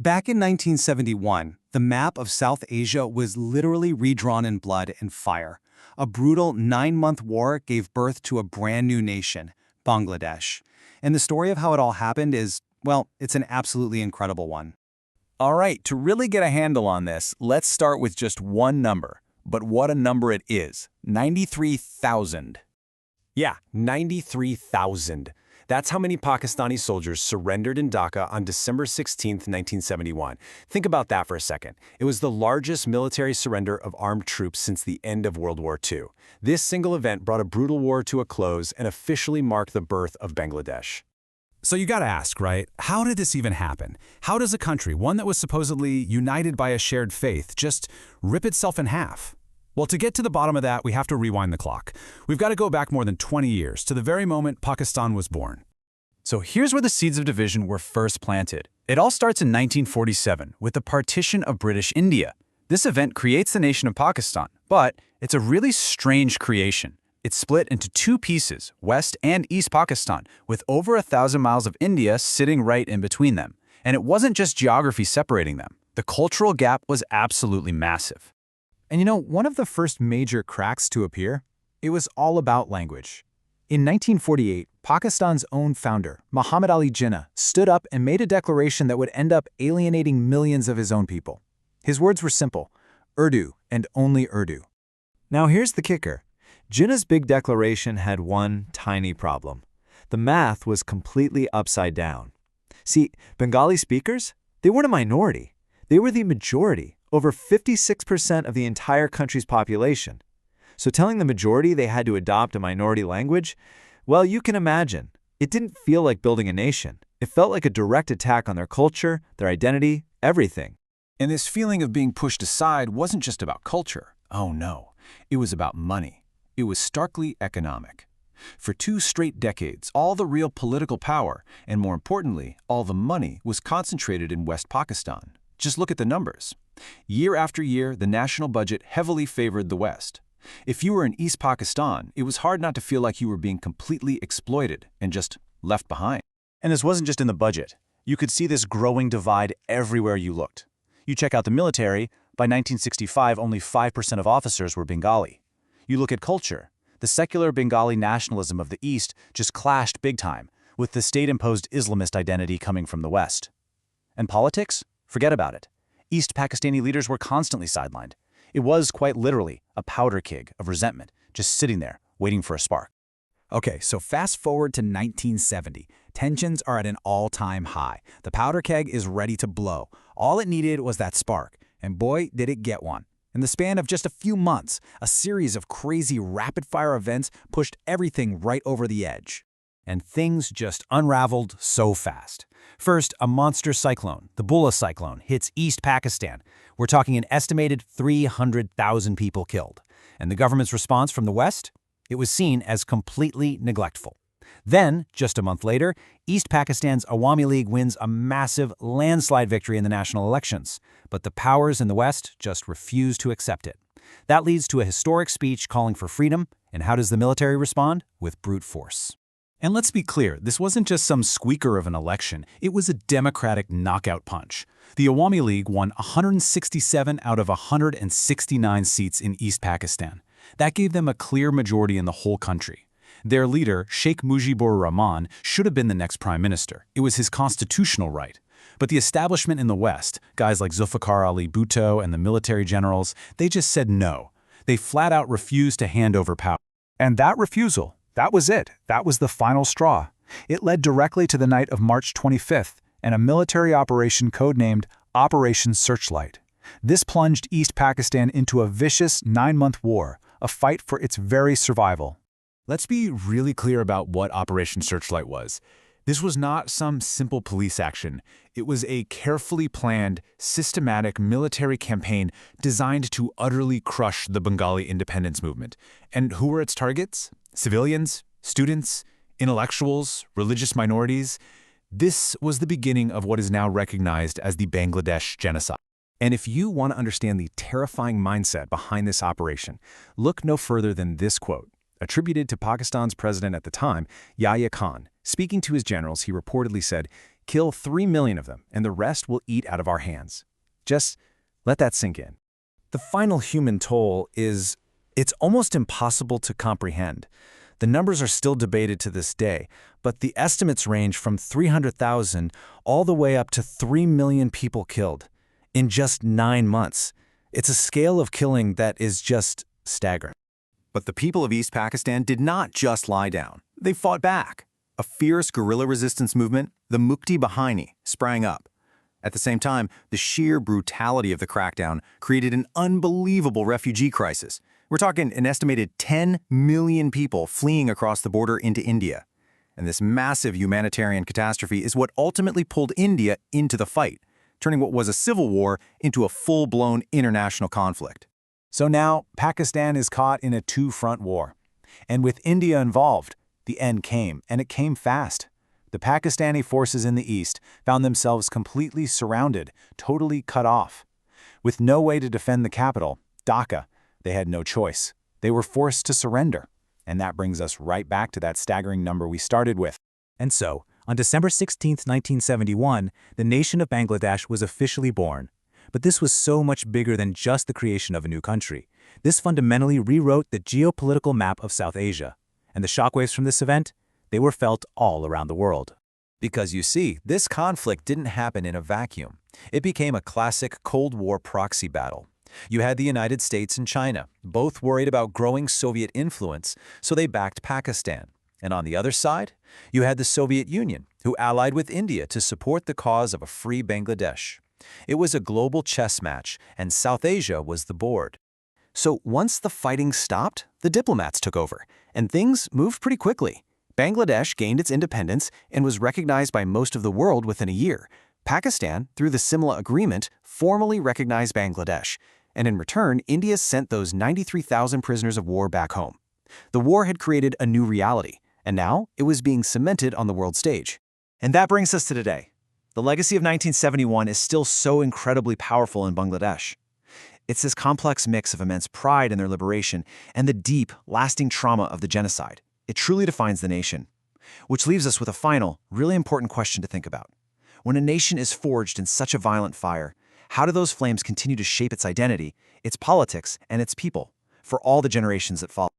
Back in 1971, the map of South Asia was literally redrawn in blood and fire. A brutal 9-month war gave birth to a brand new nation, Bangladesh. And the story of how it all happened is, well, it's an absolutely incredible one. All right, to really get a handle on this, let's start with just one number. But what a number it is, 93,000. Yeah, 93,000. That's how many Pakistani soldiers surrendered in Dhaka on December 16, 1971. Think about that for a second. It was the largest military surrender of armed troops since the end of World War II. This single event brought a brutal war to a close and officially marked the birth of Bangladesh. So you gotta ask, right? How did this even happen? How does a country, one that was supposedly united by a shared faith, just rip itself in half? Well, to get to the bottom of that, we have to rewind the clock. We've got to go back more than 20 years, to the very moment Pakistan was born. So here's where the seeds of division were first planted. It all starts in 1947 with the partition of British India. This event creates the nation of Pakistan, but it's a really strange creation. It's split into two pieces, West and East Pakistan, with over 1,000 miles of India sitting right in between them. And it wasn't just geography separating them. The cultural gap was absolutely massive. And you know, one of the first major cracks to appear, it was all about language. In 1948, Pakistan's own founder, Muhammad Ali Jinnah, stood up and made a declaration that would end up alienating millions of his own people. His words were simple: Urdu and only Urdu. Now here's the kicker. Jinnah's big declaration had one tiny problem. The math was completely upside down. See, Bengali speakers, they weren't a minority. They were the majority. Over 56% of the entire country's population. So telling the majority they had to adopt a minority language, well, you can imagine. It didn't feel like building a nation. It felt like a direct attack on their culture, their identity, everything. And this feeling of being pushed aside wasn't just about culture. Oh no, it was about money. It was starkly economic. For 2 straight decades, all the real political power, and more importantly, all the money, was concentrated in West Pakistan. Just look at the numbers. Year after year, the national budget heavily favored the West. If you were in East Pakistan, it was hard not to feel like you were being completely exploited and just left behind. And this wasn't just in the budget. You could see this growing divide everywhere you looked. You check out the military, by 1965 only 5% of officers were Bengali. You look at culture, the secular Bengali nationalism of the East just clashed big time, with the state-imposed Islamist identity coming from the West. And politics? Forget about it. East Pakistani leaders were constantly sidelined. It was, quite literally, a powder keg of resentment, just sitting there, waiting for a spark. Okay, so fast forward to 1970. Tensions are at an all-time high. The powder keg is ready to blow. All it needed was that spark, and boy, did it get one. In the span of just a few months, a series of crazy rapid-fire events pushed everything right over the edge. And things just unraveled so fast. First, a monster cyclone, the Bula cyclone, hits East Pakistan. We're talking an estimated 300,000 people killed. And the government's response from the West? It was seen as completely neglectful. Then, just a month later, East Pakistan's Awami League wins a massive landslide victory in the national elections. But the powers in the West just refuse to accept it. That leads to a historic speech calling for freedom. And how does the military respond? With brute force. And let's be clear, this wasn't just some squeaker of an election. It was a democratic knockout punch. The Awami League won 167 out of 169 seats in East Pakistan. That gave them a clear majority in the whole country. Their leader, Sheikh Mujibur Rahman, should have been the next prime minister. It was his constitutional right. But the establishment in the West, guys like Zulfikar Ali Bhutto and the military generals, they just said no. They flat out refused to hand over power. And that refusal, that was it. That was the final straw. It led directly to the night of March 25th and a military operation codenamed Operation Searchlight. This plunged East Pakistan into a vicious 9-month war, a fight for its very survival. Let's be really clear about what Operation Searchlight was. This was not some simple police action. It was a carefully planned, systematic military campaign designed to utterly crush the Bengali independence movement. And who were its targets? Civilians, students, intellectuals, religious minorities. This was the beginning of what is now recognized as the Bangladesh genocide. And if you want to understand the terrifying mindset behind this operation, look no further than this quote, attributed to Pakistan's president at the time, Yahya Khan. Speaking to his generals, he reportedly said, Kill 3 million of them, and the rest will eat out of our hands. Just let that sink in. The final human toll it's almost impossible to comprehend. The numbers are still debated to this day, but the estimates range from 300,000 all the way up to 3 million people killed in just 9 months. It's a scale of killing that is just staggering. But the people of East Pakistan did not just lie down. They fought back. A fierce guerrilla resistance movement, the Mukti Bahini, sprang up. At the same time, the sheer brutality of the crackdown created an unbelievable refugee crisis. We're talking an estimated 10 million people fleeing across the border into India. And this massive humanitarian catastrophe is what ultimately pulled India into the fight, turning what was a civil war into a full-blown international conflict. So now, Pakistan is caught in a two-front war. And with India involved, the end came, and it came fast. The Pakistani forces in the east found themselves completely surrounded, totally cut off. With no way to defend the capital, Dhaka, they had no choice. They were forced to surrender. And that brings us right back to that staggering number we started with. And so, on December 16, 1971, the nation of Bangladesh was officially born. But this was so much bigger than just the creation of a new country. This fundamentally rewrote the geopolitical map of South Asia. And the shockwaves from this event, they were felt all around the world. Because you see, this conflict didn't happen in a vacuum. It became a classic Cold War proxy battle. You had the United States and China, both worried about growing Soviet influence, so they backed Pakistan. And on the other side, you had the Soviet Union, who allied with India to support the cause of a free Bangladesh. It was a global chess match, and South Asia was the board. So once the fighting stopped, the diplomats took over, and things moved pretty quickly. Bangladesh gained its independence and was recognized by most of the world within a year. Pakistan, through the Simla Agreement, formally recognized Bangladesh, and in return, India sent those 93,000 prisoners of war back home. The war had created a new reality, and now it was being cemented on the world stage. And that brings us to today. The legacy of 1971 is still so incredibly powerful in Bangladesh. It's this complex mix of immense pride in their liberation and the deep, lasting trauma of the genocide. It truly defines the nation. Which leaves us with a final, really important question to think about. When a nation is forged in such a violent fire, how do those flames continue to shape its identity, its politics, and its people for all the generations that follow?